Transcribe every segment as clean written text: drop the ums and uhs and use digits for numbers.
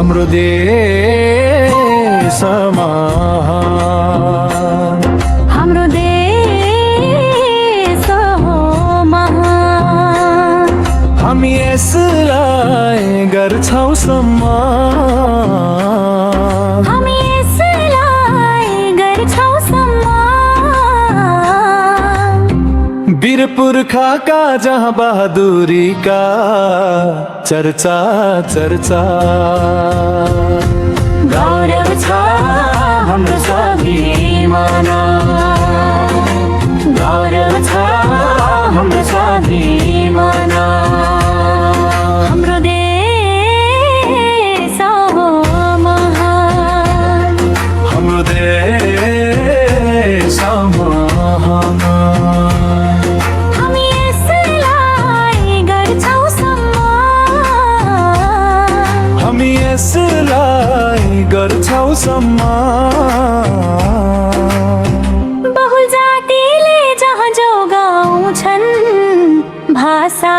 हाम्रो देशमा हाम्रो देश हो महान। हामी यसलाई गर्छौं सम्मान, हामी यसलाई गर्छौं सम्मान। वीर पुर्खाका जहाँ बहादुरीका चर्चा चर्चा, गौरव छ हाम्रो स्वाभिमानमा, गौरव छ हाम्रो स्वाभिमानमा। हाम्रो देश हो महान, हाम्रो देश महान। हामी यसलाई गर्छौं सम्मान, हामी यसलाई गर्छौं सम्मान। बहुजातिले जहाँ जोगाउँछन् भाषा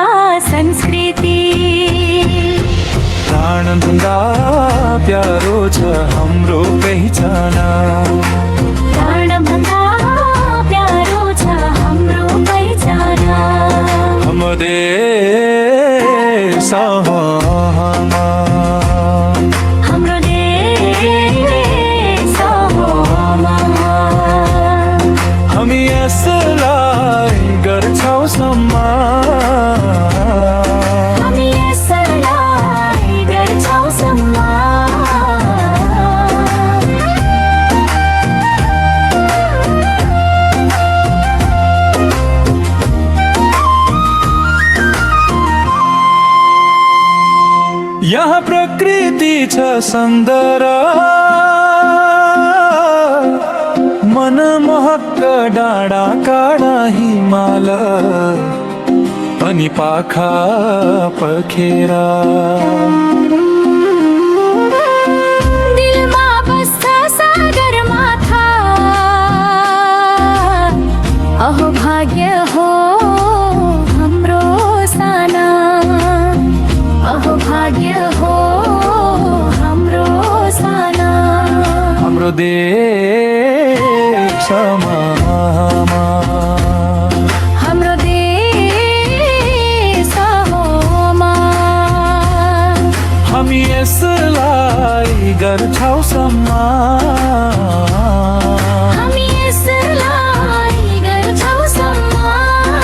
संस्कृति, प्राणभन्दा प्यारो छ हाम्रो पहिचान, प्राणभन्दा प्यारो छ हाम्रो पहिचान। हाम्रो देश महान, हाम्रो देश हो महान। हामी यसलाई गर्छौं सम्मान, हामी यसलाई गर्छौं सम्मान। यहाँ प्रकृति छ सुन्दर, मनमोहक डाँडा काँडा हिमाल अनि पाखा पखेरा। दिलमा बस्छ सागर माथा, अहो भाग्य हो हाम्रो साना, अहो भाग्य हो हाम्रो साना। हाम्रो देश महान, हाम्रो देश हो महान। हामी यसलाई गर्छौं सम्मान, हामी यसलाई गर्छौं सम्मान।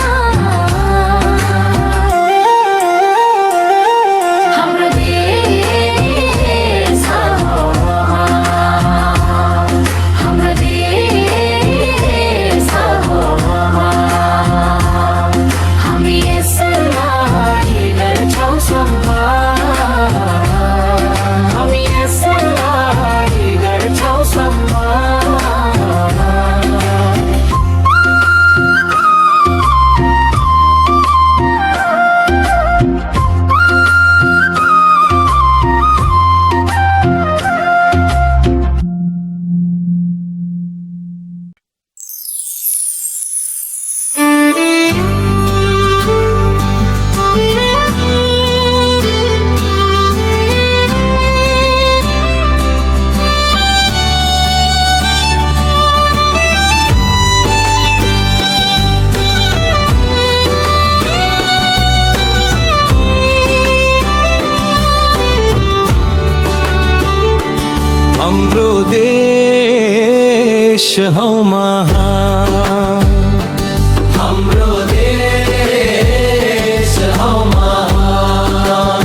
हाम्रो देश हो महान, हाम्रो देश हो महान। हामी यसलाई गर्छौं सम्मान, हामी यसलाई गर्छौं सम्मान। हाम्रो देश हो महान, हाम्रो देश हो महान।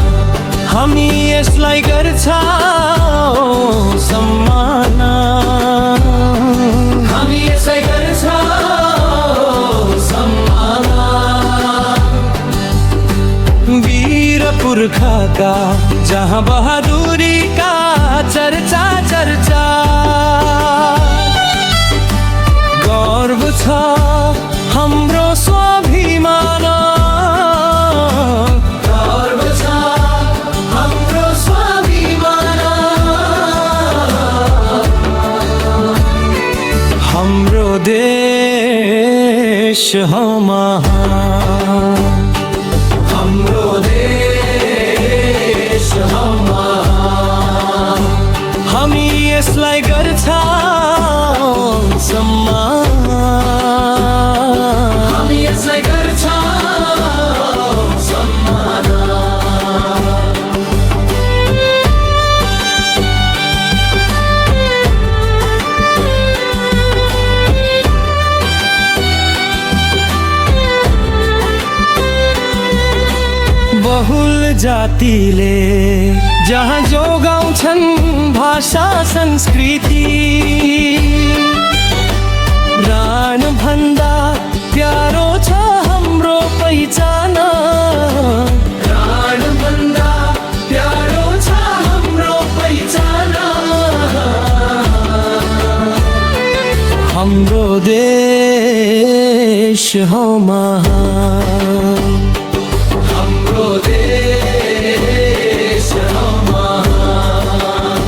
हामी यसलाई गर्छौं सम्मान, हामी यसलाई गर्छौं सम्मान। वीर पुर्खाका जहाँ बहादुरीका चर्चा चर्चा, गर्व छ हाम्रो स्वाभिमान, गर्व छ हाम्रो स्वाभिमान। हाम्रो देश हो महान, हाम्रो देश हो महान। जातिले जहाँ जोगाउँछन् भाषा संस्कृति प्राण भन्दा प्यारो छ हाम्रो पहिचान प्राण भन्दा प्यारो छ हाम्रो पहिचान हाम्रो देश हो महान हाम्रो देश हो महान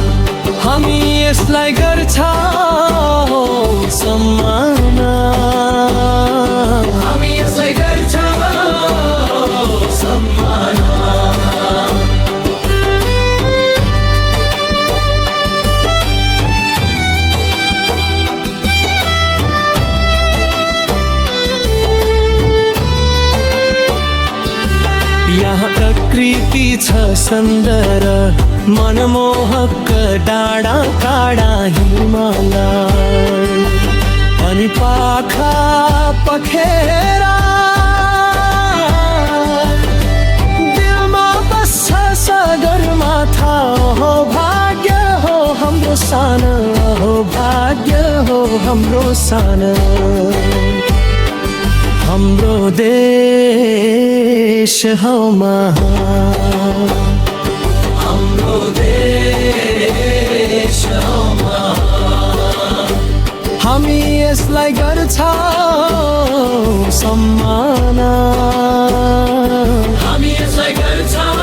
हामी यसलाई गर्छौं सम्मान हामी यसलाई गर्छौं सम्मान यहाँ प्रकृति छ सुन्दर मनमोहक डाँडा काँडा हिमालय अनि पाखा पखेरा दिलमा बस्छ सगरमाथा हो भाग्य हो हाम्रो सानो हो भाग्य हो हाम्रो सानो हाम्रो देश हो महान हाम्रो देश हो महान हामी यसलाई गर्छौं सम्मान हामी यसलाई गर्छौं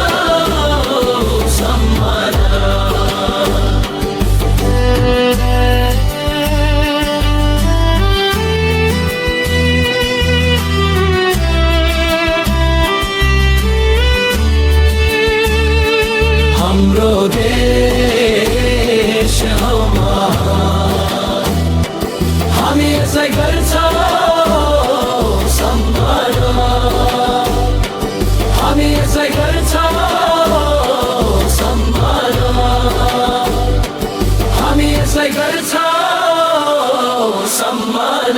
सम्मान हाम्रो देश हो महान हामी यसलाई गर्छौं सम्मान हामी यसलाई गर्छौं सम्मान हामी यसलाई गर्छौं सम्मान